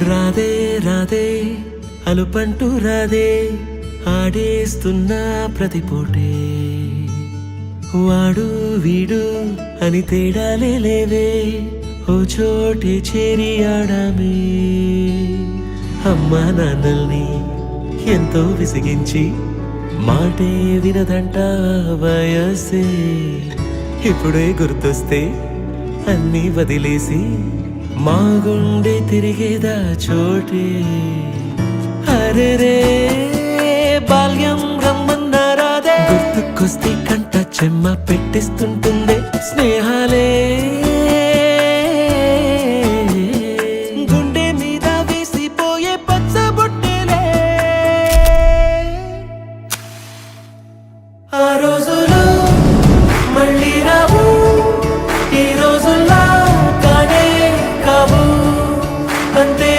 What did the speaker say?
రాదే రాదే అలుపంటూ రాదే ఆడేస్తున్నా ప్రతి పూటే వాడు వీడు అని తేడాలే లేవే ఓ చోటే చేరి ఆడామే అమ్మా నాన్నల్ని ఎంతో విసిగించి మాటే వినదంట వయసే ఇప్పుడే గుర్తొస్తే అన్నీ వదిలేసి మా గుండె తిరిగేదా చోటే అరెరే బాల్యం రమ్మన్నారాదే గుర్తుకొస్తే కంట చెమ్మ పెట్టిస్తుంటుందే స్నేహాలే గుండె మీద వేసిపోయే పచ్చబొట్టేలే ఆ రోజులు మళ్ళీ రావు ఈ రోజుల్లా కానే కావు అంతే